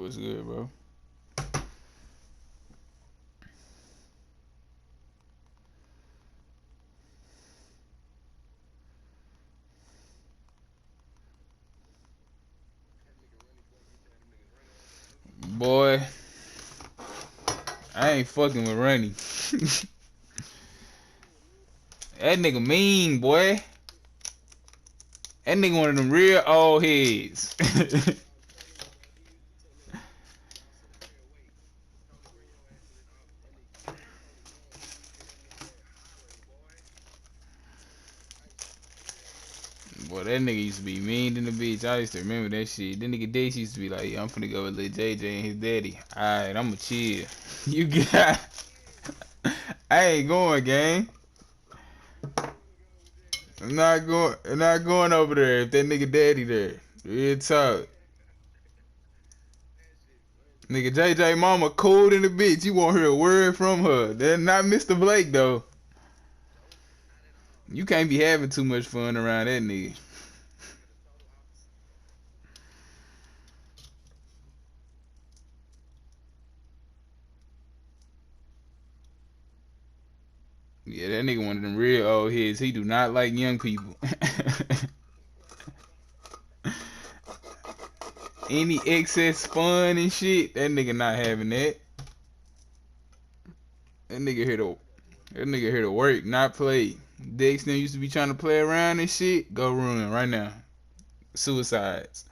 What's good, bro? Boy, I ain't fucking with Runny. That nigga mean, boy. That nigga one of them real old heads. Boy, that nigga used to be mean in the bitch. I used to remember that shit. That nigga Dace used to be like, yeah, I'm finna go with Lil JJ and his daddy. Alright, I'ma chill. You got I ain't going, gang. I'm not going over there if that nigga daddy there. Real talk. Nigga JJ mama cold in the bitch. You won't hear a word from her. That's not Mr. Blake though. You can't be having too much fun around that nigga. Yeah, that nigga one of them real old heads. He do not like young people. Any excess fun and shit, that nigga not having that. That nigga here to work, not play. Dexter used to be trying to play around and shit. Go ruin right now. Suicides.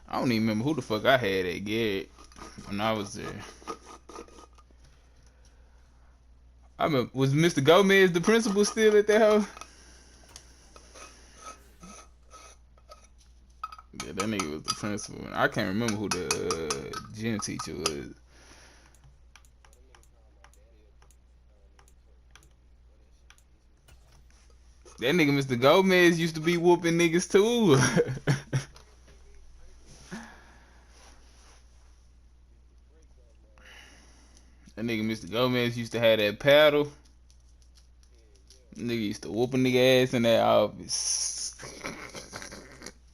I don't even remember who the fuck I had at Garrett when I was there. I remember, was Mr. Gomez the principal still at that house? Yeah, that nigga was the principal. I can't remember who the gym teacher was. That nigga Mr. Gomez used to be whooping niggas too. That nigga Mr. Gomez used to have that paddle. Nigga used to whoop a nigga ass in that office.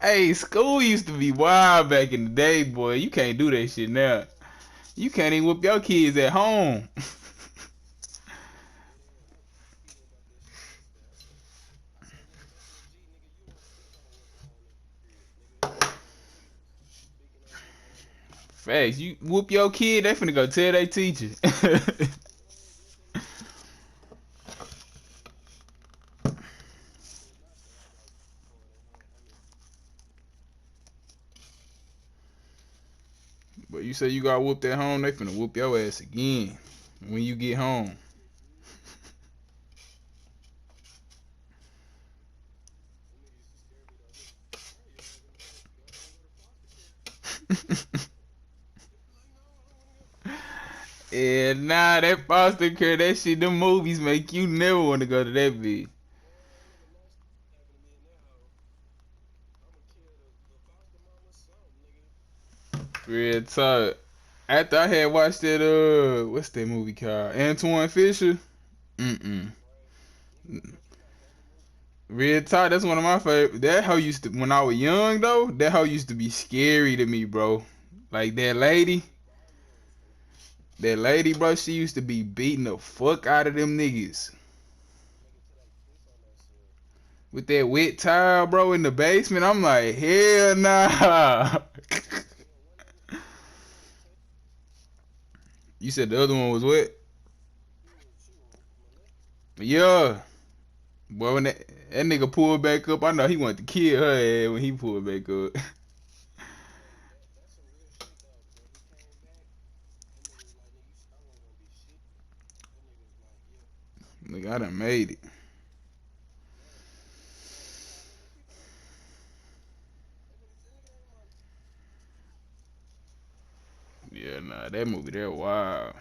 Hey, school used to be wild back in the day, boy. You can't do that shit now. You can't even whoop your kids at home. Facts, you whoop your kid, they finna go tell they teacher. But you say you got whooped at home, they finna whoop your ass again when you get home. Yeah, nah, that foster care, that shit, them movies make you never want to go to that bitch. Real talk. After I had watched that, what's that movie called? Antoine Fisher. Mm-mm. Real talk, that's one of my favorite. That hoe used to, when I was young though, that hoe used to be scary to me, bro. Like that lady, bro, she used to be beating the fuck out of them niggas with that wet towel, bro, in the basement. I'm like, hell nah. You said the other one was wet? Yeah. Boy, when that nigga pulled back up, I know he wanted to kill her ass when he pulled back up. Nigga, I done made it. Yeah, nah, that movie there wild.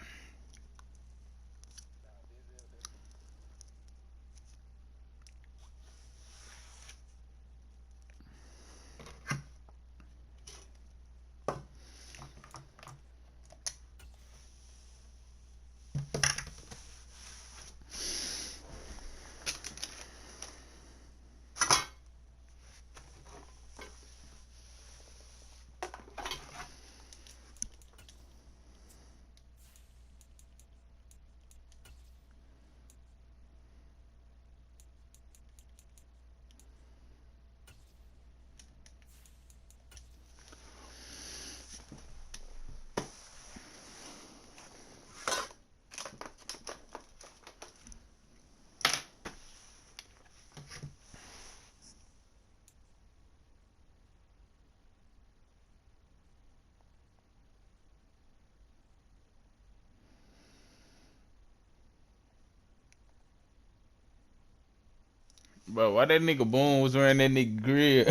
Bro, why that nigga Boone was wearing that nigga grill?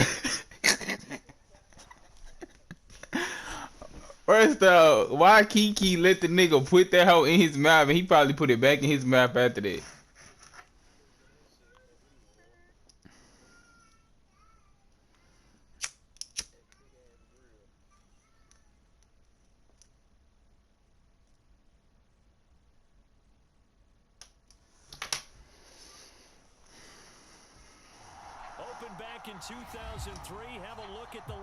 First off, why Kiki let the nigga put that hoe in his mouth and he probably put it back in his mouth after that? Opened back in 2003. Have a look at the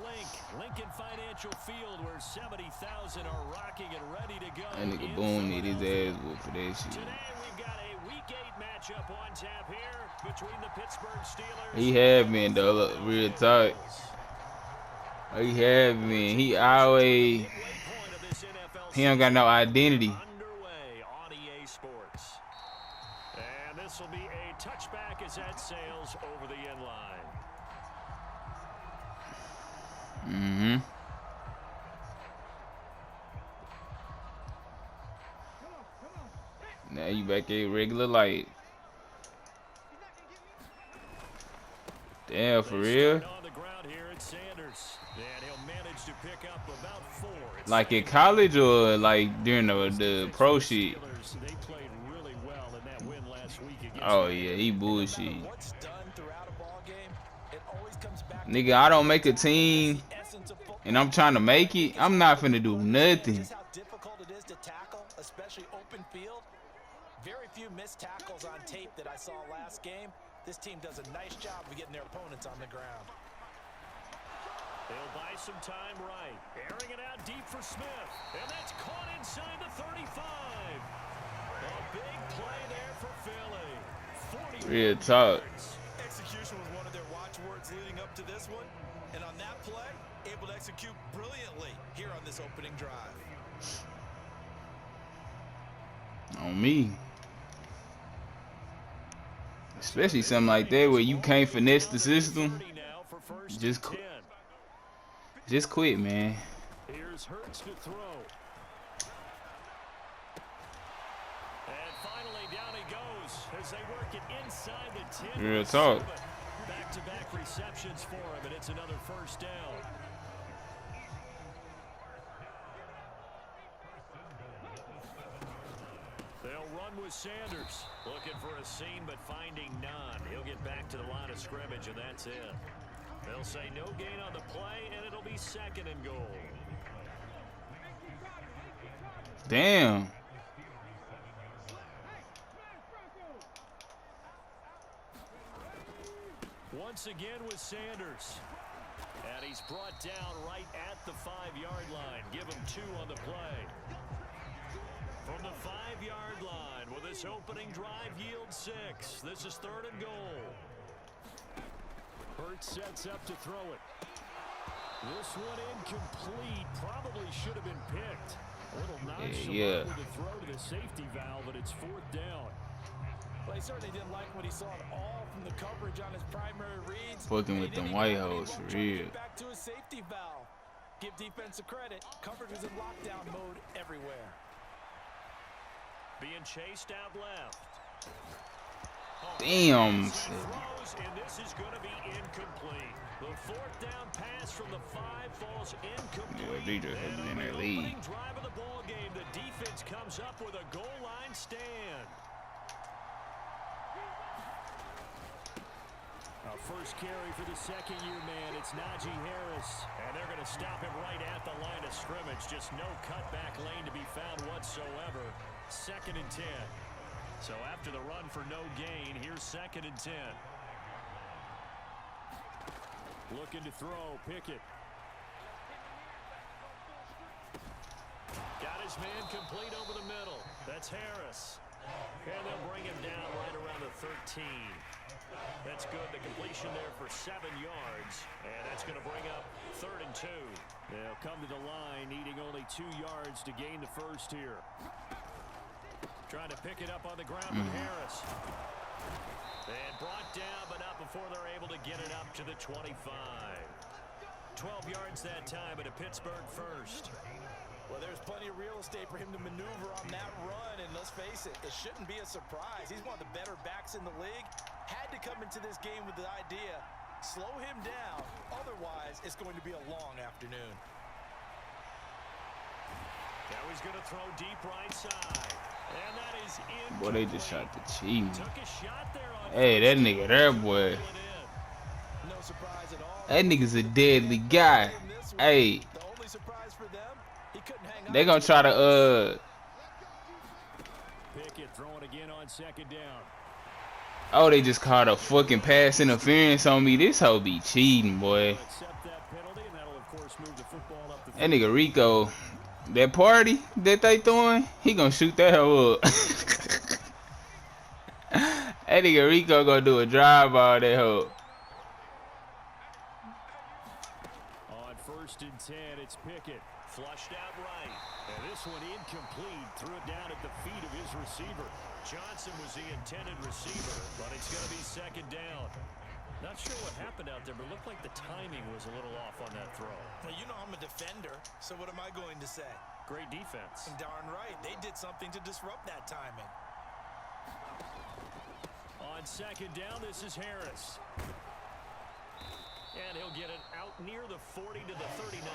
Lincoln Financial Field, where 70,000 are rocking and ready to go. That nigga Boone need his ass whooped for that shit. Today we've got a Week 8 matchup on tap here between the Pittsburgh Steelers. He have been though, look, real tight. He have been. He always. He don't got no identity. Underway on EA Sports. And this will be a touchback as that sails over the end line. Now you back at regular light. Damn, for real? Like in college or like during the pro shit? Oh yeah, he bullshit. Nigga, I don't make a team and I'm trying to make it. I'm not finna do nothing. Very few missed tackles on tape that I saw last game. This team does a nice job of getting their opponents on the ground. They'll buy some time right. Airing it out deep for Smith. And that's caught inside the 35. A big play there for Philly. 40 Real talk. Execution was one of their watchwords leading up to this one. And on that play, able to execute brilliantly here on this opening drive. On me. Especially something like that where you can't finesse the system. Just quit, man. Here's Hurts to throw. And finally down he goes as they work it inside the 10. Real talk. Back-to-back receptions for him, and it's another first down. They'll run with Sanders. Looking for a seam, but finding none. He'll get back to the line of scrimmage, and that's it. They'll say no gain on the play, and it'll be 2nd and goal. Damn. Once again with Sanders. And he's brought down right at the 5-yard line. Give him 2 on the play. From the 5-yard line, will this opening drive yield 6? This is 3rd and goal. Hurts sets up to throw it. This one incomplete. Probably should have been picked. A little nonchalant with the throw to the safety valve, but it's 4th down. Well, he certainly didn't like what he saw at all from the coverage on his primary reads. Fucking with them white hoes, for real. Back to his safety valve. Give defense a credit. Coverage was in lockdown mode everywhere. Being chased out left. Damn. And this is going to be incomplete. The 4th down pass from the 5 falls incomplete. Yeah, DJ has been in their lead. Drive of the ball game. The defense comes up with a goal line stand. First carry for the 2nd-year man. It's Najee Harris. And they're going to stop him right at the line of scrimmage. Just no cutback lane to be found whatsoever. 2nd and 10. So after the run for no gain, here's 2nd and 10. Looking to throw. Pickett. Got his man complete over the middle. That's Harris. And they'll bring him down right around the 13. That's good. The completion there for 7 yards. And that's going to bring up 3rd and 2. They'll come to the line, needing only 2 yards to gain the first here. Trying to pick it up on the ground with Harris. And brought down, but not before they're able to get it up to the 25. 12 yards that time, but a Pittsburgh first. Well, there's plenty of real estate for him to maneuver on that run, and let's face it, it shouldn't be a surprise. He's one of the better backs in the league. had to come into this game with the idea, slow him down, otherwise it's going to be a long afternoon. Now he's going to throw deep right side. And that is incomplete. Boy, they just shot the cheese. Took a shot there on Hey, that nigga there, boy. No surprise at all. That nigga's a deadly guy. Hey, The only surprise for them, he couldn't hang on. they gonna try to Pickett throwing again on second down. oh, they just caught a fucking pass interference on me. This hoe be cheating, boy. Accept that penalty, and that'll of course move the football up the That nigga Rico, that party that they throwing, he gonna shoot that hoe up. That nigga Rico gonna do a drive by that hoe. On 1st and 10, it's Pickett. Flushed out right. And this one incomplete. Threw it down at the feet of his receiver. Johnson was the intended receiver, but it's going to be second down. Not sure what happened out there, but it looked like the timing was a little off on that throw. Well, you know I'm a defender, so what am I going to say? Great defense. And darn right, they did something to disrupt that timing. On second down, this is Harris. And he'll get it out near the 40 to the 39.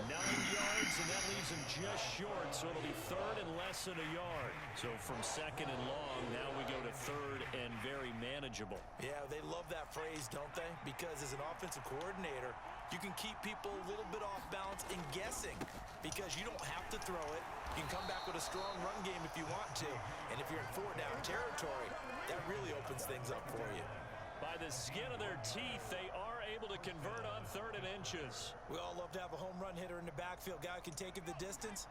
9 yards, and that leaves him just short, so it'll be third and less than a yard. So from second and long, now we go to third and very manageable. Yeah, they love that phrase, don't they? Because as an offensive coordinator, you can keep people a little bit off balance and guessing because you don't have to throw it. You can come back with a strong run game if you want to. And if you're in 4-down territory, that really opens things up for you. By the skin of their teeth, they are able to convert on 3rd and inches. We all love to have a home run hitter in the backfield, guy who can take it the distance.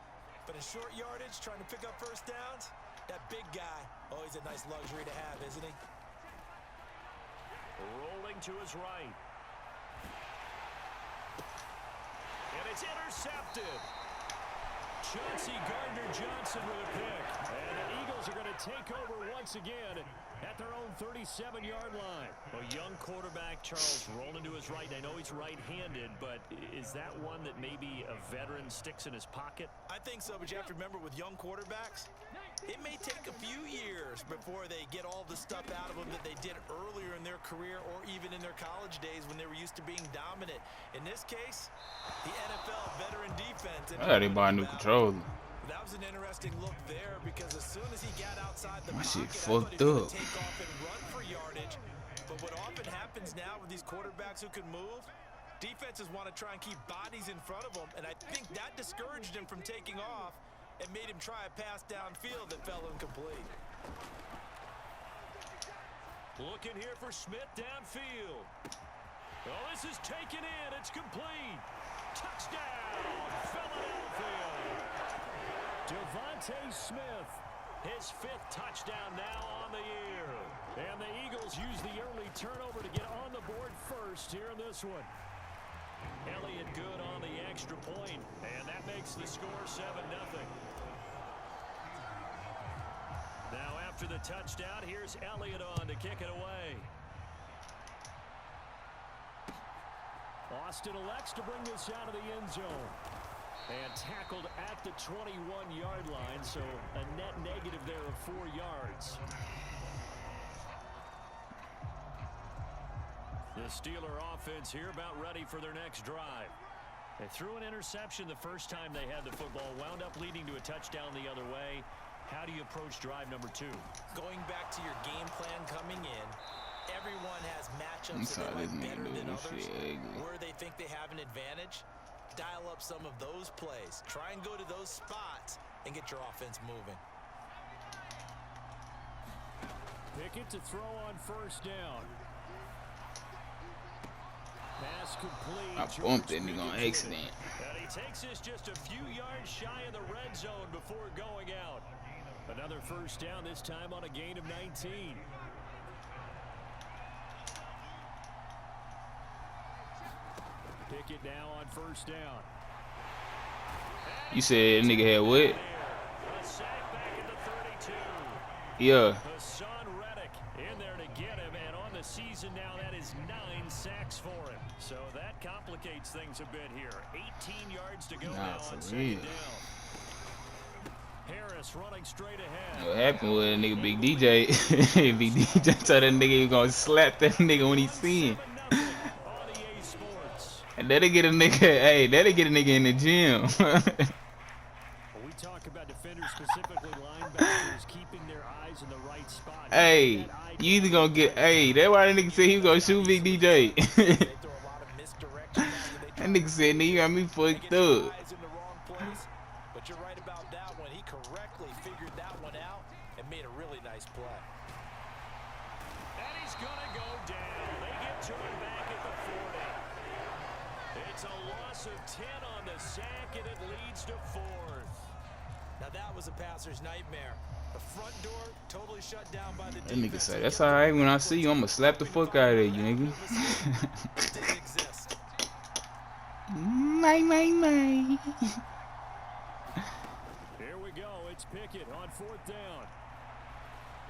But in short yardage, trying to pick up first downs, that big guy, oh, he's a nice luxury to have, isn't he? Rolling to his right. And it's intercepted. Chauncey Gardner-Johnson with a pick. And the Eagles are going to take over once again at their own 37-yard line. A young quarterback, Charles, rolling to his right. I know he's right-handed, but is that one that maybe a veteran sticks in his pocket? I think so, but you have to remember with young quarterbacks, it may take a few years before they get all the stuff out of them that they did earlier in their career or even in their college days when they were used to being dominant. In this case, the NFL veteran defense. I gotta buy a new controller. That was an interesting look there because as soon as he got outside the My pocket, shit fucked I thought he was up. gonna take off and run for yardage. But what often happens now with these quarterbacks who can move, defenses want to try and keep bodies in front of them, and I think that discouraged him from taking off and made him try a pass downfield that fell incomplete. Looking here for Smith downfield. Oh, this is taken in. It's complete. Touchdown, Philadelphia. Devontae Smith, his 5th touchdown now on the year. And the Eagles use the early turnover to get on the board first here in this one. Elliott good on the extra point, and that makes the score 7-0. Now after the touchdown, here's Elliott on to kick it away. Austin elects to bring this out of the end zone. And tackled at the 21-yard line, so a net negative there of 4 yards. The Steeler offense here about ready for their next drive. They threw an interception the first time they had the football, wound up leading to a touchdown the other way. How do you approach drive number 2? Going back to your game plan coming in, everyone has matchups that they like better than others, where they think they have an advantage. Dial up some of those plays. Try and go to those spots and get your offense moving. Pickett to throw on 1st down. Pass complete. I bumped that nigga on accident. And he takes this just a few yards shy of the red zone before going out. Another 1st down, this time on a gain of 19. Pickett now on 1st down. You said nigga had what? A sack back at the 32. Yeah. Hassan Reddick in there to get him, and on the season now, that is 9 sacks for him. So that complicates things a bit here. 18 yards to go now on 2nd down. Harris running straight ahead. What happened with a nigga Big DJ? Big DJ told that nigga he gonna slap that nigga when he see him. 7-0 on EA Sports. And that'll get a nigga, hey, that'll get a nigga in the gym. When we talk about defenders, specifically linebackers, keeping their eyes in the right spot. Hey, you either gonna get, hey, that's why that nigga said he was gonna shoot Big DJ. They throw a lot of misdirection after they That nigga said, nigga, you got me fucked up. eyes in the wrong place. But you're right about that one. He correctly figured that one out and made a really nice play. And he's gonna go down. They get turned back at the 40. It's a loss of 10 on the sack, and it leads to 4th. Now that was a passer's nightmare. The front door totally shut down by the That nigga defense. say, that's alright, when I see you, I'ma slap the fuck out of you, nigga. Didn't exist. My. Here we go. It's Pickett on 4th down.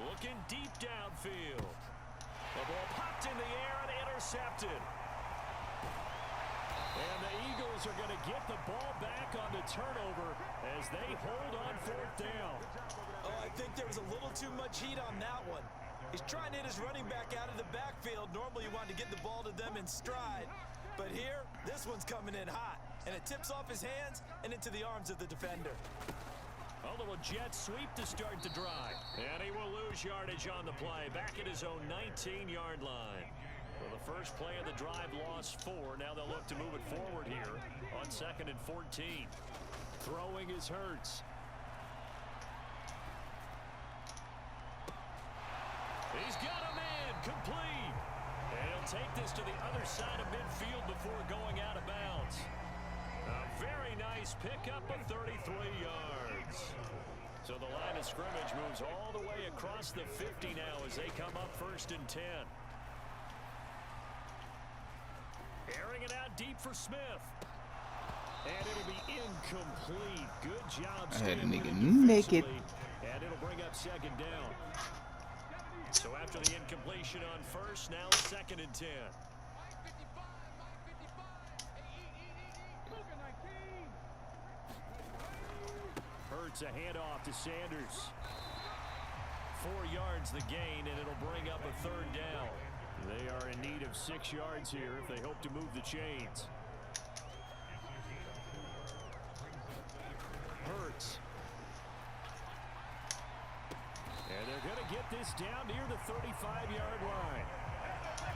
Looking deep downfield. The ball popped in the air and intercepted. And the Eagles are going to get the ball back on the turnover as they hold on 4th down. Oh, I think there was a little too much heat on that one. He's trying to hit his running back out of the backfield. Normally you want to get the ball to them in stride. But here, this one's coming in hot. And it tips off his hands and into the arms of the defender. A little jet sweep to start the drive. And he will lose yardage on the play. Back at his own 19-yard line. Well, the first play of the drive lost 4. Now they'll look to move it forward here on 2nd and 14. Throwing is Hurts. He's got a man complete. And he'll take this to the other side of midfield before going out of bounds. A very nice pickup of 33 yards. So the line of scrimmage moves all the way across the 50 now as they come up 1st and 10. Airing it out deep for Smith. And it'll be incomplete. Good job. I had a staying nigga with it naked. defensively, and it'll bring up 2nd down. So after the incompletion on 1st, now 2nd and 10. Hurts a handoff to Sanders. 4 yards the gain, and it'll bring up a 3rd down. They are in need of 6 yards here if they hope to move the chains. Hurts. And they're going to get this down near the 35-yard line.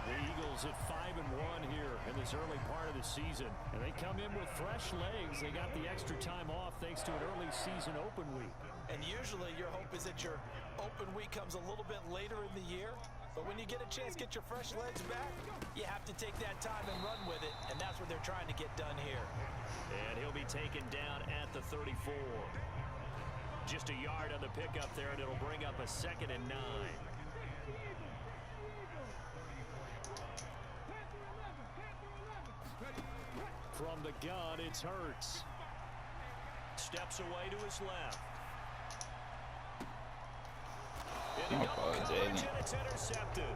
The Eagles at 5-1 here in this early part of the season. And they come in with fresh legs. They got the extra time off thanks to an early season open week. And usually your hope is that your open week comes a little bit later in the year. But when you get a chance to get your fresh legs back, you have to take that time and run with it. And that's what they're trying to get done here. And he'll be taken down at the 34. Just a yard on the pickup there, and it'll bring up a 2nd and 9. From the gun, it's Hurts. Steps away to his left. And he double coverage, and it's intercepted.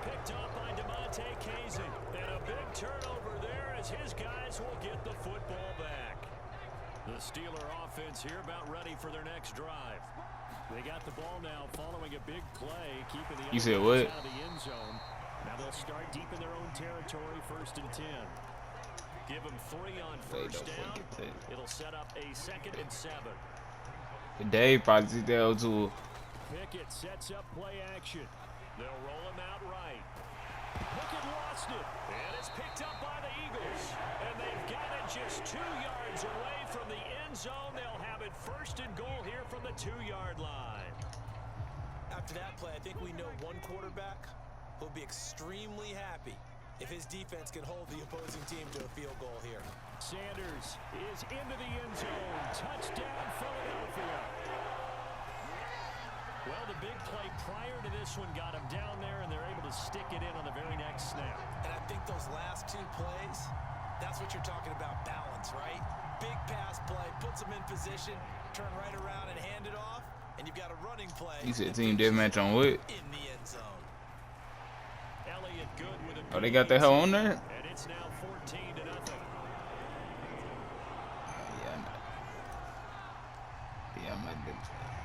Picked up by DeMonte Casey. And a big turnover there as his guys will get the football back. The Steeler offense here about ready for their next drive. They got the ball now following a big play, keeping the You said what? out of the end zone. Now they'll start deep in their own territory, 1st and 10. Give them 3 on 1st down. It'll set up a 2nd and 7. Dave probably sit there too. Pickett sets up play action. They'll roll him out right. Pickett lost it, and it's picked up by the Eagles. And they've got it just 2 yards away from the end zone. They'll have it 1st and goal here from the 2-yard line. After that play, I think we know one quarterback will be extremely happy if his defense can hold the opposing team to a field goal here. Sanders is into the end zone. Touchdown, Philadelphia. Well, the big play prior to this one got him down there, and they're able to stick it in on the very next snap. And I think those last 2 plays, that's what you're talking about, balance, right? Big pass play, puts them in position, turn right around and hand it off, and you've got a running play. You said team deathmatch on what? In the end zone. Elliott good with a Oh, they got that hell on there? and it's now 14-0. Yeah, I might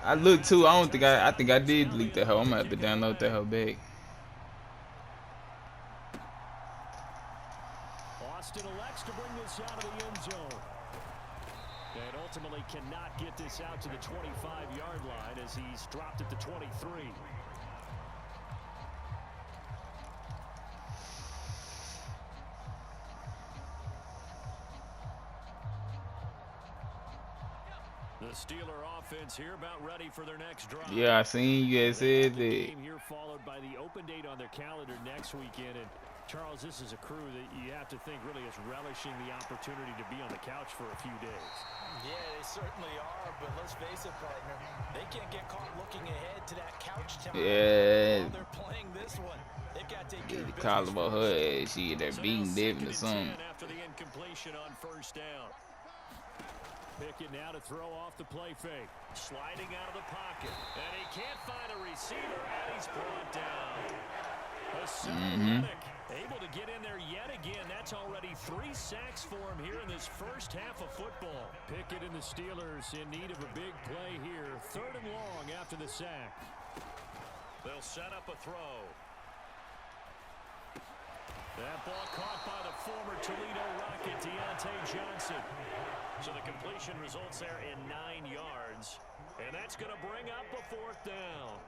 I looked too. I don't think I think I did delete that hoe. I'm gonna have to download that hoe back. Austin elects to bring this out of the end zone. And ultimately cannot get this out to the 25-yard line as he's dropped at the 23. The Steeler offense here about ready for their next drive. Yeah, I seen you guys said that. Game here followed by the open date on their calendar next weekend. And Charles, this is a crew that you have to think really is relishing the opportunity to be on the couch for a few days. Yeah, they certainly are, but let's face it, partner. They can't get caught looking ahead to that couch time. Yeah. While they're playing this one. They've got to take care of Call business about her ass. She they're beating Devin or something. After the incompletion on first down. Pickett now to throw off the play fake. Sliding out of the pocket. And he can't find a receiver, and he's brought down. Able to get in there yet again. That's already 3 sacks for him here in this first half of football. Pickett and the Steelers in need of a big play here. 3rd and long after the sack. They'll set up a throw. That ball caught by the former Toledo Rocket, Deontay Johnson. So the completion results there in 9 yards. And that's going to bring up a 4th down.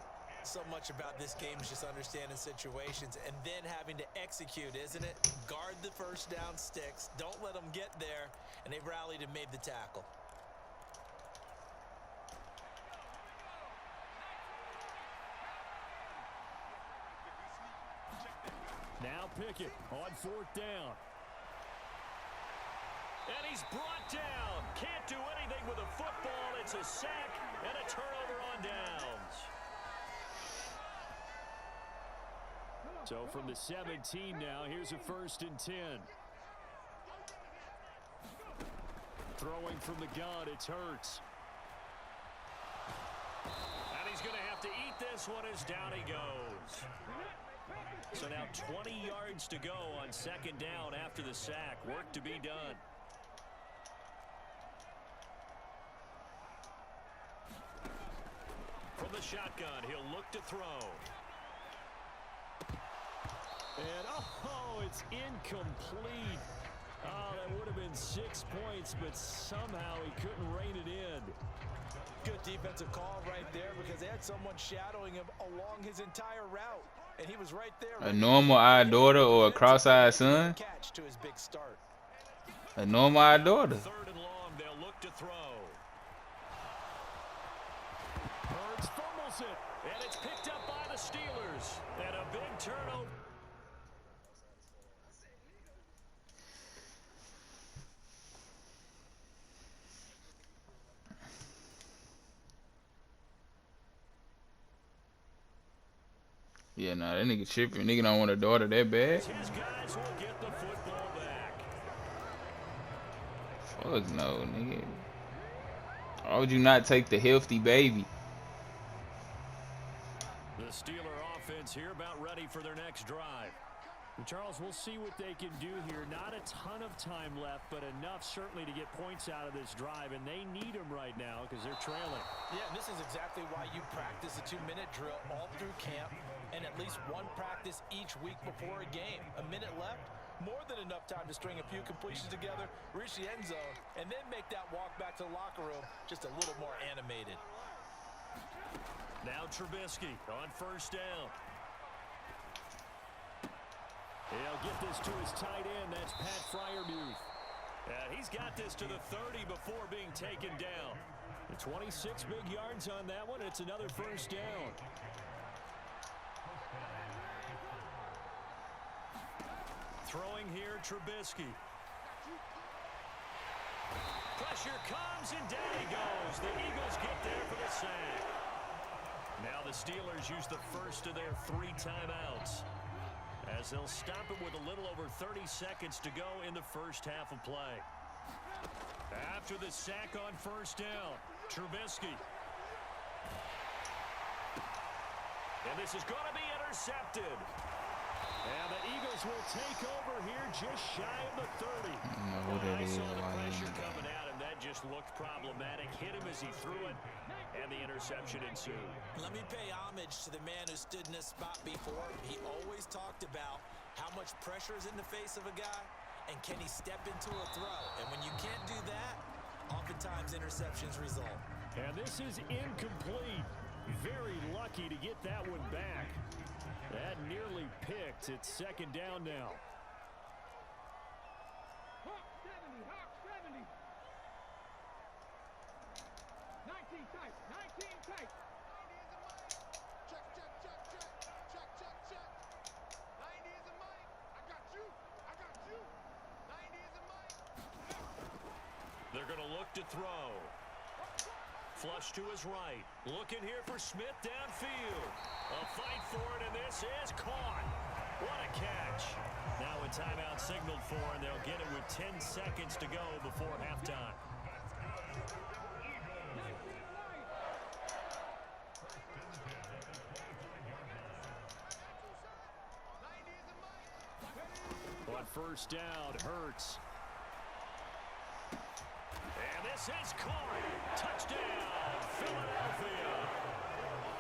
So much about this game is just understanding situations and then having to execute, isn't it? Guard the first down sticks. Don't let them get there. And they rallied and made the tackle. Now Pickett on 4th down. And he's brought down. Can't do anything with a football. It's a sack and a turnover on downs. So from the 17 now, here's a 1st and 10. Throwing from the gun, it's Hurts. And he's going to have to eat this one as down he goes. So now 20 yards to go on 2nd down after the sack. Work to be done. From the shotgun, he'll look to throw. And, oh, it's incomplete. Oh, that would have been 6 points, but somehow he couldn't rein it in. Good defensive call right there because they had someone shadowing him along his entire route. And he was right there. A normal-eyed daughter or a cross-eyed son? Catch to his big start. A normal-eyed daughter. 3rd and long, they'll look to throw. Hurts fumbles it, and it's picked up by the Steelers. And a big turnover. Yeah, nah, that nigga tripping. Nigga don't want a daughter that bad. His guys will get the football back. Fuck no, nigga. Why would you not take the healthy baby? The Steeler offense here about ready for their next drive. And Charles, we'll see what they can do here. Not a ton of time left, but enough certainly to get points out of this drive, and they need them right now because they're trailing. Yeah, and this is exactly why you practice a 2-minute drill all through camp and at least one practice each week before a game. A minute left, more than enough time to string a few completions together, reach the end zone, and then make that walk back to the locker room just a little more animated. Now Trubisky on 1st down. He'll get this to his tight end. That's Pat Freiermuth. And he's got this to the 30 before being taken down. The 26 big yards on that one. It's another 1st down. Throwing here, Trubisky. Pressure comes, and down he goes. The Eagles get there for the sack. Now the Steelers use the first of their 3 timeouts, as they'll stop it with a little over 30 seconds to go in the first half of play. After the sack on 1st down, Trubisky. And this is going to be intercepted. And the Eagles will take over here just shy of the 30. I saw the pressure coming out, and that just looked problematic. Hit him as he threw it. and the interception ensued. Let me pay homage to the man who stood in this spot before. He always talked about how much pressure is in the face of a guy, and can he step into a throw. And when you can't do that, oftentimes interceptions result. And this is incomplete. Very lucky to get that one back. That nearly picked. It's second down now. Hawk 70, Hawk 70. 19 tight, 19 tight. 90 is a mic. Check, check, check, check. Check, check, check. 90 is a mic. I got you. I got you. 90 is a mic. They're going to look to throw. Flush to his right. Looking here for Smith downfield. A fight for it, and this is caught. What a catch. Now a timeout signaled for, and they'll get it with 10 seconds to go before halftime. On first down, Hurts. And this is caught. Touchdown, Philadelphia.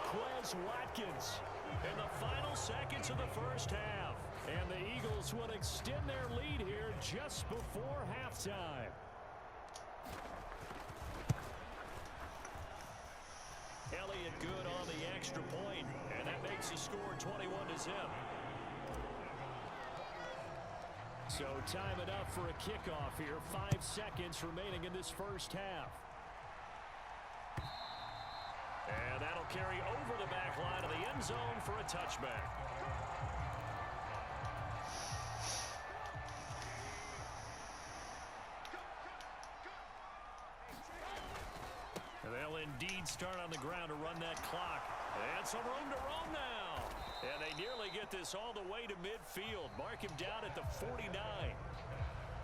Quez Watkins in the final seconds of the first half. And the Eagles would extend their lead here just before halftime. Elliott good on the extra point, and that makes the score 21-0. So time it up for a kickoff here. 5 seconds remaining in this first half. And that'll carry over the back line of the end zone for a touchback. And they'll indeed start on the ground to run that clock. And some room to roam now. And they nearly get this all the way to midfield. Mark him down at the 49.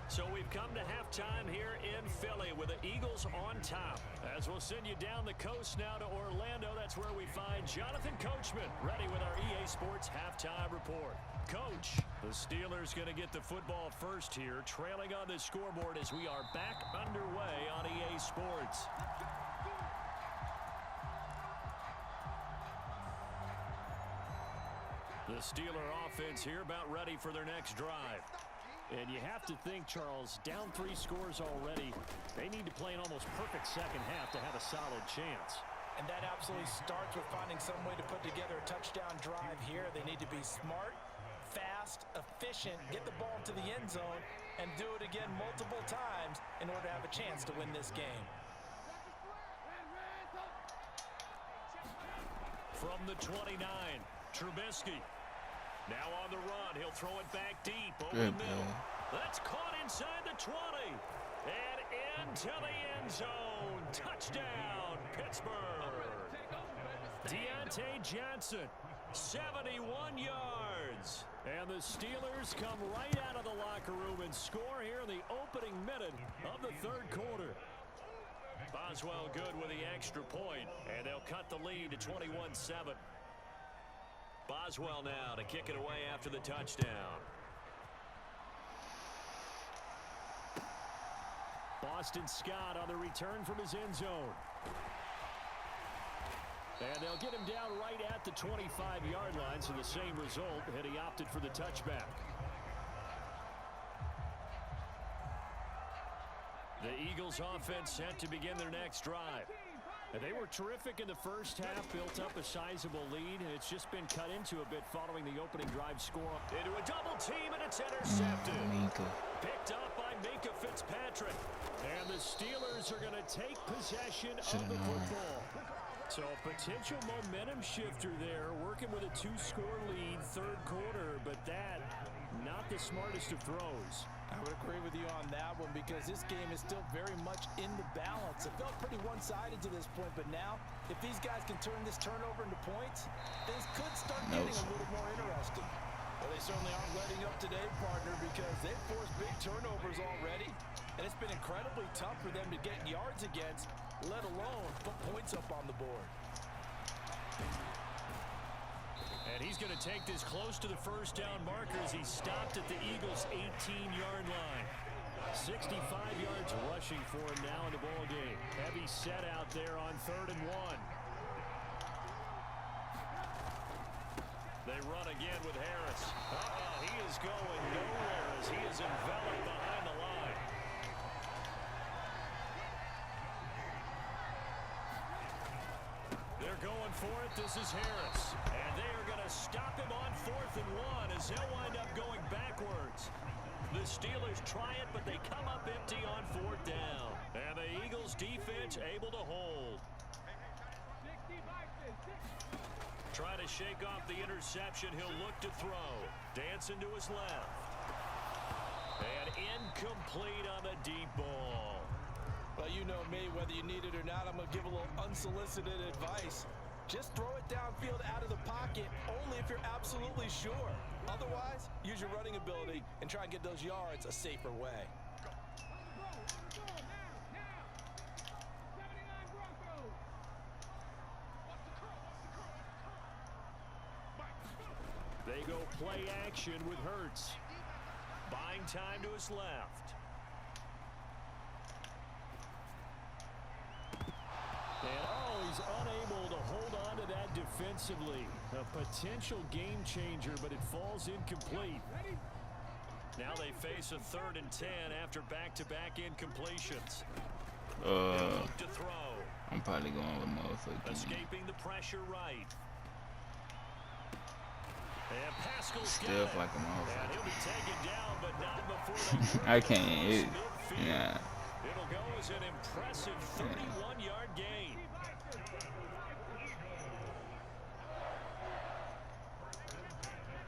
So we've come to halftime here in Philly with the Eagles on top. As we'll send you down the coast now to Orlando, that's where we find Jonathan Coachman ready with our EA Sports halftime report. Coach, the Steelers going to get the football first here, trailing on the scoreboard as we are back underway on EA Sports. The Steeler offense here about ready for their next drive. And you have to think, Charles, down 3 scores already. They need to play an almost perfect second half to have a solid chance. And that absolutely starts with finding some way to put together a touchdown drive here. They need to be smart, fast, efficient, get the ball to the end zone, and do it again multiple times in order to have a chance to win this game. From the 29, Trubisky. Now on the run, he'll throw it back deep over the middle. That's caught inside the 20. And into the end zone. Touchdown, Pittsburgh. Deontay Johnson, 71 yards. And the Steelers come right out of the locker room and score here in the opening minute of the third quarter. Boswell good with the extra point, and they'll cut the lead to 21-7. Boswell now to kick it away after the touchdown. Boston Scott on the return from his end zone. And they'll get him down right at the 25-yard line, so the same result, and he opted for the touchback. The Eagles offense set to begin their next drive. And they were terrific in the first half, built up a sizable lead, and it's just been cut into a bit following the opening drive score. Into a double team, and it's intercepted. Picked up by Minkah Fitzpatrick. And the Steelers are going to take possession of the football. So a potential momentum shifter there, working with a 2-score lead, third quarter, but that, not the smartest of throws. I would agree with you on that one because this game is still very much in the balance. It felt pretty one-sided to this point, but now if these guys can turn this turnover into points, things could start getting a little more interesting. Well, they certainly aren't letting up today, partner, because they've forced big turnovers already, and it's been incredibly tough for them to get yards against, let alone put points up on the board. And he's going to take this close to the first down marker as he stopped at the Eagles' 18-yard line. 65 yards rushing for him now in the ball game. Heavy set out there on 3rd and 1. They run again with Harris. He is going nowhere as he is enveloped behind the line. They're going for it. This is Harris. And they are going to stop him on 4th and 1 as he'll wind up going backwards. The Steelers try it, but they come up empty on 4th down. And the Eagles defense able to hold. Try to shake off the interception. He'll look to throw. Dancing to his left. And incomplete on the deep ball. Well, you know me, whether you need it or not, I'm going to give a little unsolicited advice. Just throw it downfield out of the pocket, only if you're absolutely sure. Otherwise, use your running ability and try and get those yards a safer way. They go play action with Hurts. Buying time to his left. And he's unable to hold on to that defensively. A potential game changer, but it falls incomplete. Now they face a 3rd and 10 after back-to-back incompletions. Look to throw. I'm probably going with motherfucker. Escaping the pressure right. And Pascal's Stiff like a and motherfucker. he'll be taken down, but not before I can't. Yeah. It'll go as an impressive 31-yard gain.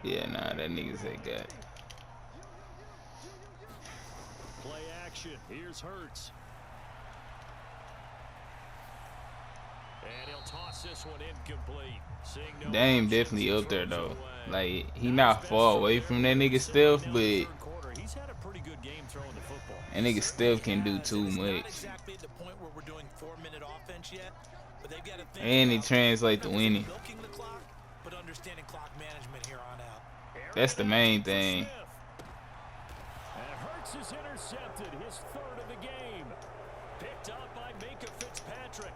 Yeah, nah, that nigga's that guy. Play action. Here's Hurts. And he'll toss this one incomplete. Seeing no Dame options, definitely he up there throws though. away. Like he not far away from that nigga Steph, but He's had a pretty good game throwing the football. that nigga Steph can do too It's not much. exactly at the point where we're doing 4-minute offense yet, but they've got to think And it about translates to not just winning. milking the clock, but understanding clock management here on out. That's the main thing. And Hurts is intercepted, his 3rd of the game. Picked up by Minka Fitzpatrick.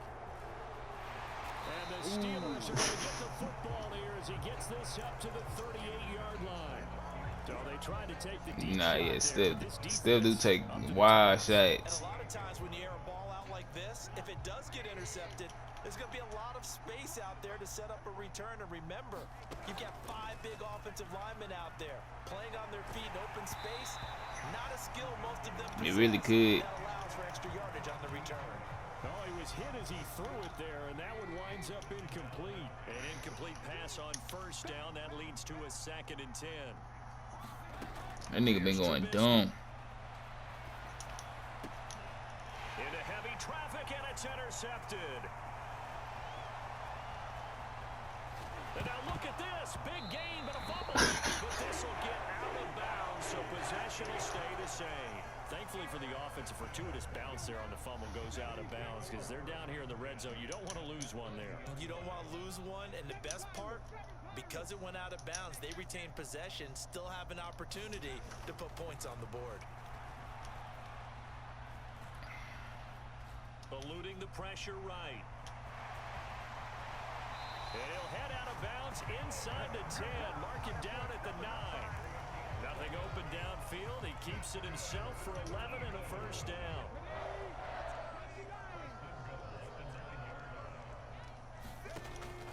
And the Steelers are going to get the football here as he gets this up to the 38-yard line. So they try to take the deep Nah, shot yeah, there, Steph but this do defense take up to the wild task. And shots. a lot of times when you air a ball out like this, if it does get intercepted, there's going to be a lot of space out there to set up a return. And remember, you've got 5 big offensive linemen out there playing on their feet in open space. Not a skill most of them possess. It really could. That allows for extra yardage on the return. Oh, he was hit as he threw it there, and that one winds up incomplete. An incomplete pass on 1st down. That leads to a 2nd and 10. That nigga been going dumb. Into heavy traffic, and it's intercepted. And now look at this. Big gain, but a fumble. But this will get out of bounds, so possession will stay the same. Thankfully for the offense, a fortuitous bounce there on the fumble goes out of bounds because they're down here in the red zone. You don't want to lose one there. You don't want to lose one, and the best part, because it went out of bounds, they retain possession, still have an opportunity to put points on the board. Eluding the pressure right. And he'll head out of bounds inside the 10. Mark him down at the 9. Nothing open downfield. He keeps it himself for 11 and a 1st down.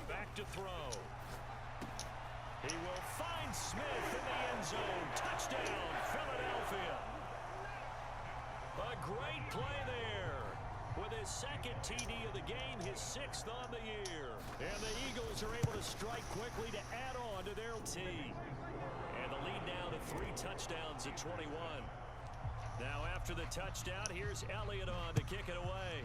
Back to throw. He will find Smith in the end zone. Touchdown, Philadelphia. A great play there. With his 2nd TD of the game, his 6th on the year. And the Eagles are able to strike quickly to add on to their team. And the lead now to 3 touchdowns at 21. Now after the touchdown, here's Elliott on to kick it away.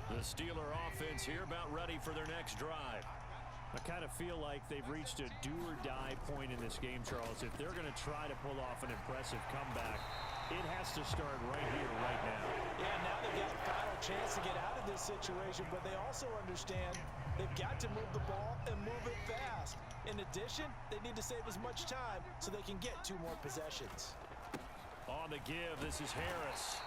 The Steeler offense here about ready for their next drive. I kind of feel like they've reached a do-or-die point in this game, Charles. If they're going to try to pull off an impressive comeback, it has to start right here, right now. Yeah, now they've got a final chance to get out of this situation, but they also understand they've got to move the ball and move it fast. In addition, they need to save as much time so they can get 2 more possessions. On the give, this is Harris.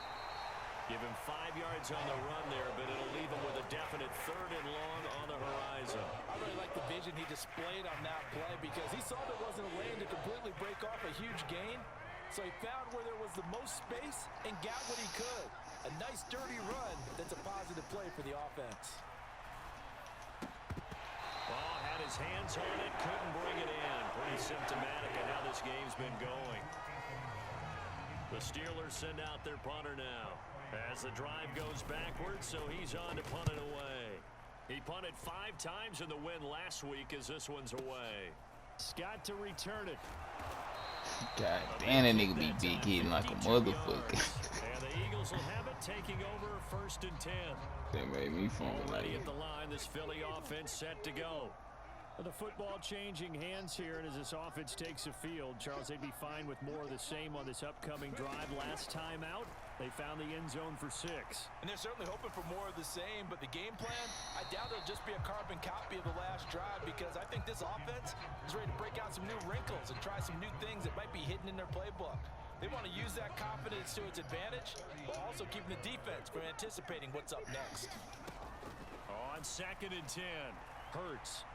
Give him 5 yards on the run there, but it'll leave him with a definite 3rd and long on the horizon. I really like the vision he displayed on that play because he saw there wasn't a lane to completely break off a huge gain. So he found where there was the most space and got what he could. A nice dirty run that's a positive play for the offense. Ball had his hands on it, couldn't bring it in. Pretty symptomatic of how this game's been going. The Steelers send out their punter now. As the drive goes backwards, so he's on to punt it away. He punted 5 times in the win last week as this one's away. Scott to return it. God damn, that nigga be big hitting like a motherfucker. And the Eagles will have it, taking over 1st and 10. That made me feel Already like at the line, this Philly offense set to go. The football changing hands here, and as this offense takes the field, Charles, they'd be fine with more of the same on this upcoming drive. Last time out, they found the end zone for 6. And they're certainly hoping for more of the same, but the game plan, I doubt it'll just be a carbon copy of the last drive because I think this offense is ready to break out some new wrinkles and try some new things that might be hidden in their playbook. They want to use that confidence to its advantage, while also keeping the defense from anticipating what's up next. On 2nd and 10, Hurts.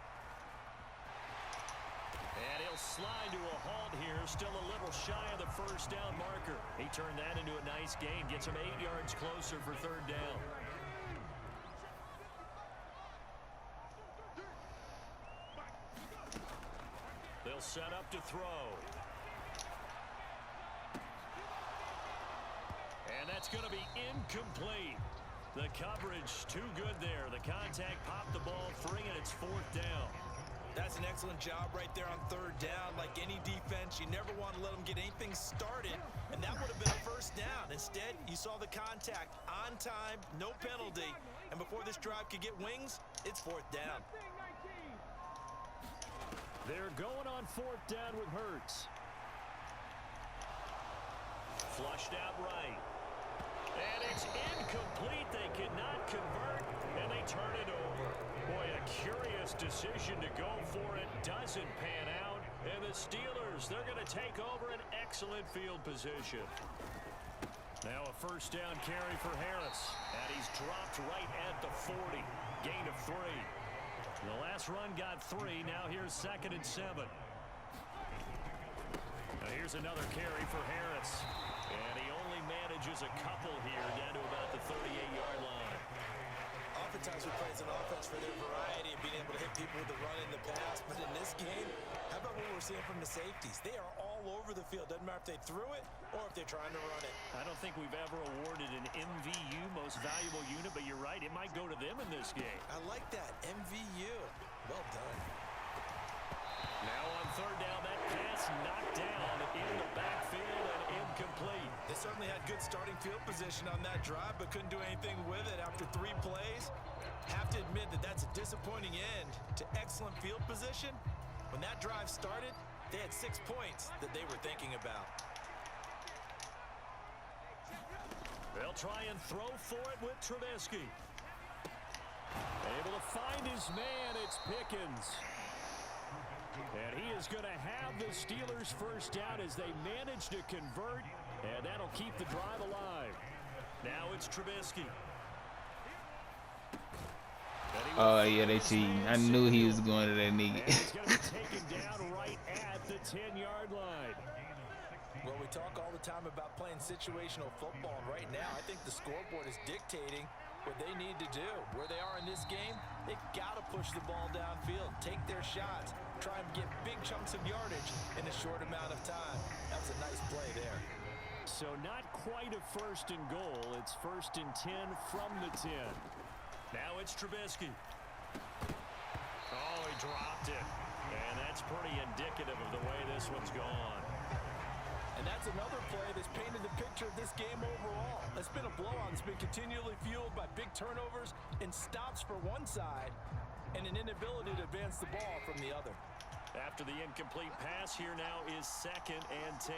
And he'll slide to a halt here, still a little shy of the 1st down marker. He turned that into a nice gain, gets him 8 yards closer for 3rd down. They'll set up to throw. And that's going to be incomplete. The coverage too good there. The contact popped the ball free, and it's 4th down. That's an excellent job right there on 3rd down. Like any defense, you never want to let them get anything started, and that would have been a 1st down. Instead, you saw the contact on time, no penalty, and before this drive could get wings, it's 4th down. They're going on 4th down with Hurts. Flushed out right. And it's incomplete. They cannot convert, and they turn it over. Boy, a curious decision to go for it. Doesn't pan out. And the Steelers, they're going to take over an excellent field position. Now a 1st down carry for Harris. And he's dropped right at the 40. Gain of 3. The last run got 3. Now here's 2nd and 7. Now here's another carry for Harris. And he only manages a couple here down to about the 38-yard line. Oftentimes we praise an offense for their variety and being able to hit people with the run in the pass. But in this game, how about what we're seeing from the safeties? They are all over the field. Doesn't matter if they threw it or if they're trying to run it. I don't think we've ever awarded an MVU, most valuable unit, but you're right. It might go to them in this game. I like that. MVU. Well done. Now on 3rd down, that pass knocked down in the backfield and incomplete. They certainly had good starting field position on that drive, but couldn't do anything with it after 3 plays. Have to admit that that's a disappointing end to excellent field position. When that drive started, they had 6 points that they were thinking about. They'll try and throw for it with Trubisky. Able to find his man, it's Pickens. And he is going to have the Steelers 1st down as they manage to convert, and that'll keep the drive alive. Now it's Trubisky. oh yeah, they cheating. I knew he was going to that nigga. And he's going to be taken down right at the 10-yard line. Well, we talk all the time about playing situational football, and right now I think the scoreboard is dictating what they need to do. Where they are in this game, they've got to push the ball downfield, take their shots, try and get big chunks of yardage in a short amount of time. That was a nice play there. So not quite a 1st and goal. It's 1st and 10 from the 10. Now it's Trubisky. Oh, he dropped it. And that's pretty indicative of the way this one's gone. And that's another play that's painted the picture of this game overall. It's been a blowout. It's been continually fueled by big turnovers and stops for one side. and an inability to advance the ball from the other. After the incomplete pass, here now is 2nd and 10.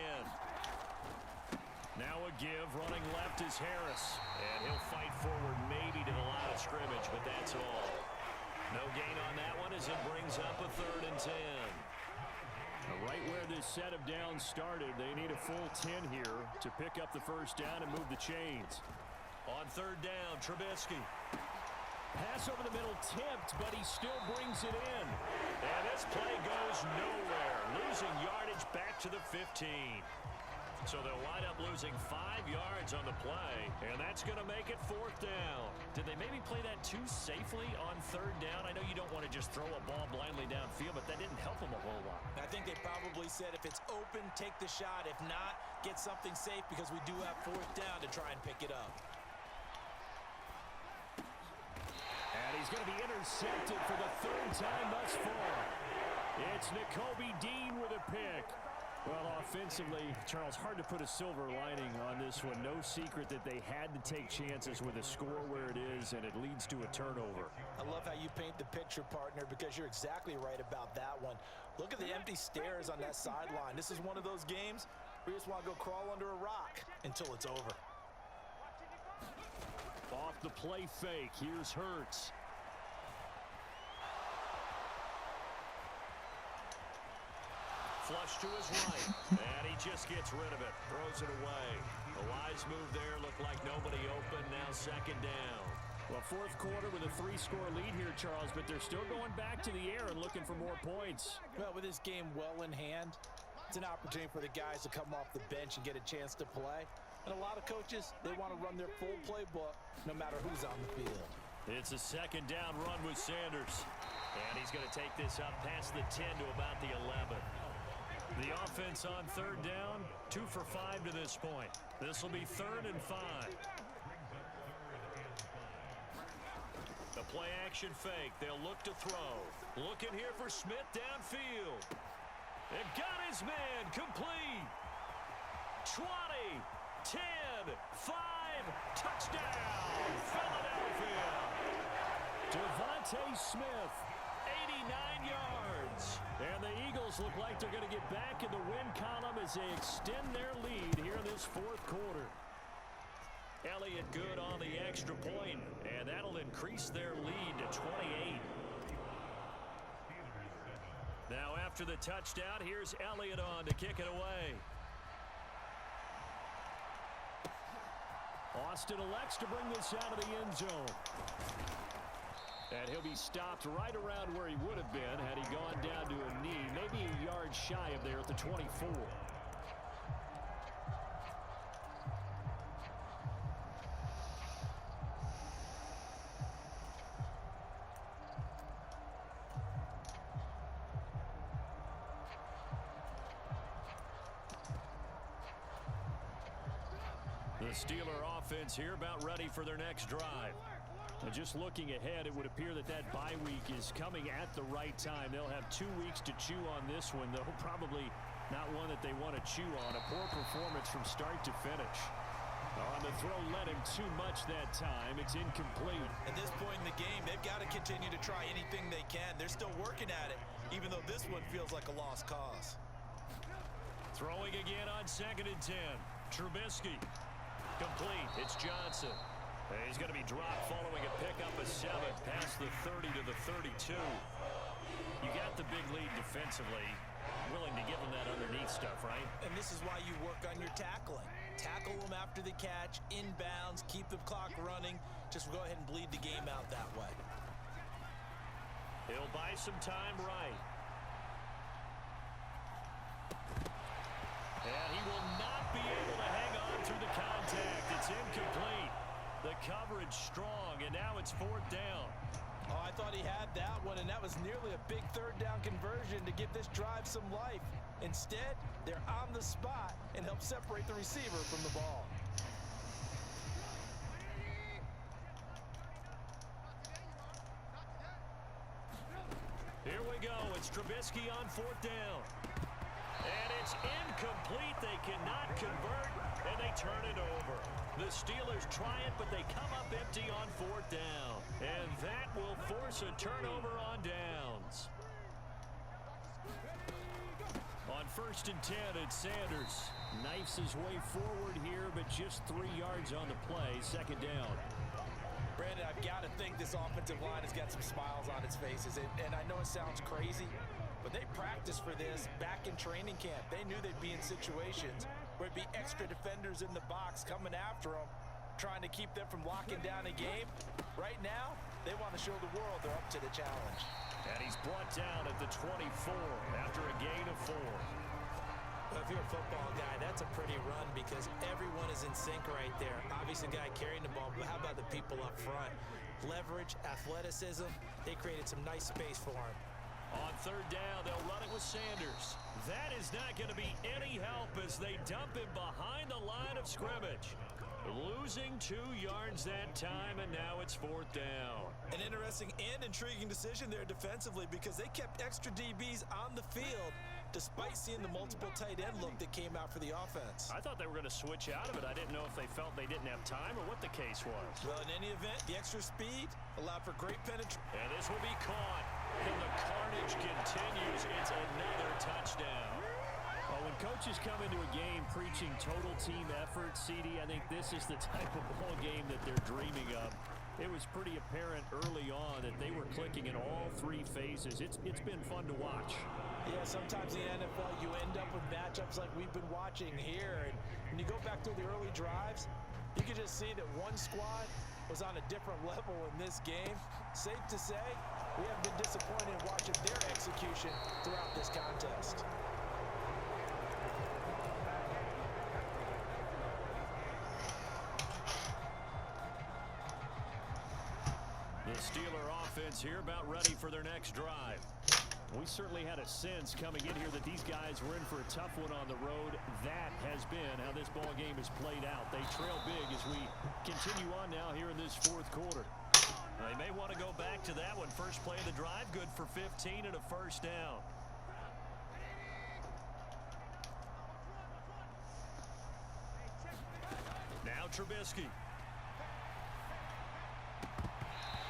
Now a give, running left is Harris. And he'll fight forward maybe to the line of scrimmage, but that's all. No gain on that one as it brings up a 3rd and 10. Right where this set of downs started, they need a full 10 here to pick up the first down and move the chains. On 3rd down, Trubisky. Pass over the middle tipped, but he still brings it in. And this play goes nowhere. Losing yardage back to the 15. So they'll wind up losing 5 yards on the play, and that's going to make it 4th down. Did they maybe play that too safely on 3rd down? I know you don't want to just throw a ball blindly downfield, but that didn't help them a whole lot. I think they probably said if it's open, take the shot. If not, get something safe because we do have 4th down to try and pick it up. And he's going to be intercepted for the 3rd time thus far. It's Nakobe Dean with a pick. Well, offensively, Charles, hard to put a silver lining on this one. No secret that they had to take chances with a score where it is, and it leads to a turnover. I love how you paint the picture, partner, because you're exactly right about that one. Look at the empty stares on that sideline. This is one of those games where you just want to go crawl under a rock until it's over. Off the play fake, here's Hurts. Flush to his right, and he just gets rid of it, throws it away. A wise move there, looked like nobody open, now 2nd down. Well, 4th quarter with a 3-score lead here, Charles, but they're still going back to the air and looking for more points. Well, with this game well in hand, it's an opportunity for the guys to come off the bench and get a chance to play. And a lot of coaches, they want to run their full playbook no matter who's on the field. It's a 2nd down run with Sanders. And he's going to take this up past the 10 to about the 11. The offense on 3rd down, 2 for 5 to this point. This will be 3rd and 5. The play action fake. They'll look to throw. Looking here for Smith downfield. And got his man complete. 20, 10, 5, touchdown, Philadelphia. Devontae Smith, 89 yards. And the Eagles look like they're going to get back in the win column as they extend their lead here in this 4th quarter. Elliott good on the extra point, and that'll increase their lead to 28. Now after the touchdown, here's Elliott on to kick it away. Austin elects to bring this out of the end zone. And he'll be stopped right around where he would have been had he gone down to a knee, maybe a yard shy of there at the 24. The Steeler offense here about ready for their next drive. And just looking ahead, it would appear that that bye week is coming at the right time. They'll have 2 weeks to chew on this one, though probably not one that they want to chew on. A poor performance from start to finish. On the throw, led him too much that time. It's incomplete. At this point in the game, they've got to continue to try anything they can. They're still working at it, even though this one feels like a lost cause. Throwing again on 2nd and 10. Trubisky. Complete. It's Johnson. And he's going to be dropped following a pickup of 7 past the 30 to the 32. You got the big lead defensively. Willing to give them that underneath stuff, right? And this is why you work on your tackling. Tackle them after the catch, inbounds, keep the clock running. Just go ahead and bleed the game out that way. He'll buy some time right. And he will not be able to hang on through the contact. It's incomplete. The coverage strong, and now it's 4th down. Oh, I thought he had that one, and that was nearly a big 3rd down conversion to give this drive some life. Instead, they're on the spot and help separate the receiver from the ball. Here we go. It's Trubisky on 4th down. And it's incomplete. They cannot convert, and they turn it over. The Steelers try it, but they come up empty on 4th down. And that will force a turnover on downs. On 1st and 10, it's Sanders. Knifes his way forward here, but just 3 yards on the play. 2nd down. Brandon, I've got to think this offensive line has got some smiles on its faces. And I know it sounds crazy, but they practiced for this back in training camp. They knew they'd be in situations where it'd be extra defenders in the box coming after them, trying to keep them from locking down a game. Right now, they want to show the world they're up to the challenge. And he's brought down at the 24 after a gain of 4. Well, if you're a football guy, that's a pretty run because everyone is in sync right there. Obviously, the guy carrying the ball, but how about the people up front? Leverage, athleticism, they created some nice space for him. On 3rd down, they'll run it with Sanders. That is not going to be any help as they dump him behind the line of scrimmage. Losing 2 yards that time, and now it's 4th down. An interesting and intriguing decision there defensively because they kept extra DBs on the field despite seeing the multiple tight end look that came out for the offense. I thought they were going to switch out of it. I didn't know if they felt they didn't have time or what the case was. Well, in any event, the extra speed allowed for great penetration. And this will be caught, and the carnage continues. It's another touchdown. Well, when coaches come into a game preaching total team effort, CD, I think this is the type of ball game that they're dreaming of. It was pretty apparent early on that they were clicking in all 3 phases. It's been fun to watch. Yeah, sometimes in the NFL you end up with matchups like we've been watching here. And when you go back through the early drives, you can just see that one squad was on a different level in this game. Safe to say, we have been disappointed in watching their execution throughout this contest. The Steeler offense here about ready for their next drive. We certainly had a sense coming in here that these guys were in for a tough one on the road. That has been how this ball game is played out. They trail big as we continue on now here in this 4th quarter. They may want to go back to that one. First play of the drive, good for 15 and a 1st down. Now Trubisky.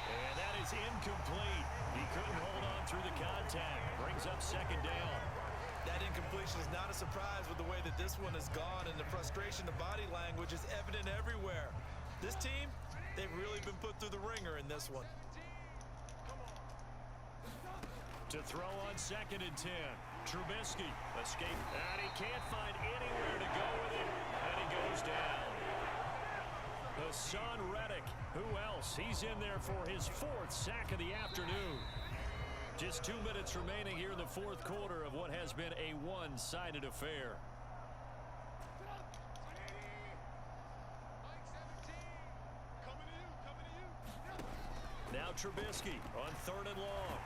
And that is incomplete. He couldn't hold on through the contact. Brings up 2nd down. That incompletion is not a surprise with the way that this one has gone, and the frustration, the body language is evident everywhere. This team, they've really been put through the ringer in this one. To throw on 2nd and 10. Trubisky escape. And he can't find anywhere to go with it. And he goes down. Hassan Reddick. Who else? He's in there for his 4th sack of the afternoon. Just 2 minutes remaining here in the 4th quarter of what has been a one-sided affair. Now Trubisky on 3rd and long.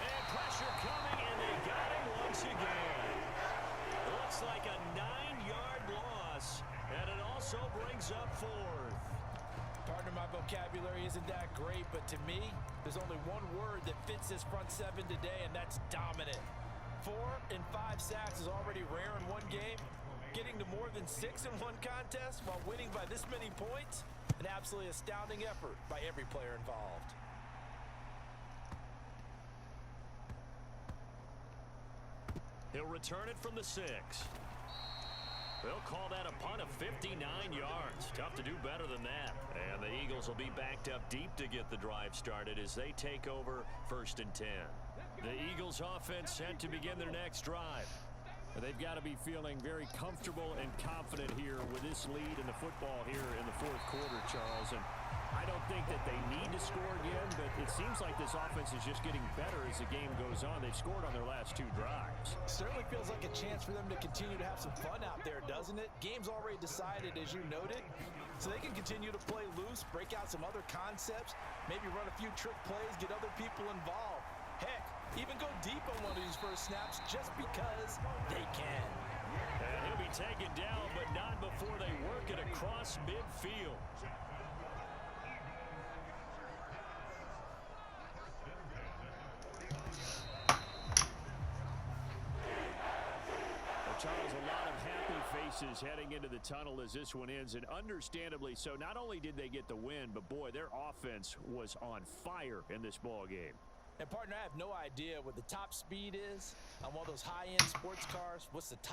And pressure coming, and they got him once again. Looks like a 9-yard loss, and it also brings up 4th. Partner, my vocabulary isn't that great, but to me, there's only one word that fits this front 7 today, and that's dominant. 4 and 5 sacks is already rare in one game. Getting to more than 6 in one contest while winning by this many points, an absolutely astounding effort by every player involved. He'll return it from the 6. They'll call that a punt of 59 yards. Tough to do better than that. And the Eagles will be backed up deep to get the drive started as they take over 1st and 10. The Eagles offense set to begin their next drive. They've got to be feeling very comfortable and confident here with this lead in the football here in the 4th quarter, Charles. And I don't think that they need to score again, but it seems like this offense is just getting better as the game goes on. They've scored on their last 2 drives. Certainly feels like a chance for them to continue to have some fun out there, doesn't it? Game's already decided, as you noted, so they can continue to play loose, break out some other concepts, maybe run a few trick plays, get other people involved. Heck, even go deep on one of these first snaps just because they can. And he'll be taken down, but not before they work it across midfield. Charles, a lot of happy voices heading into the tunnel as this one ends, and understandably so. Not only did they get the win, but boy, their offense was on fire in this ball game. And partner, I have no idea what the top speed is on one of those high-end sports cars. What's the top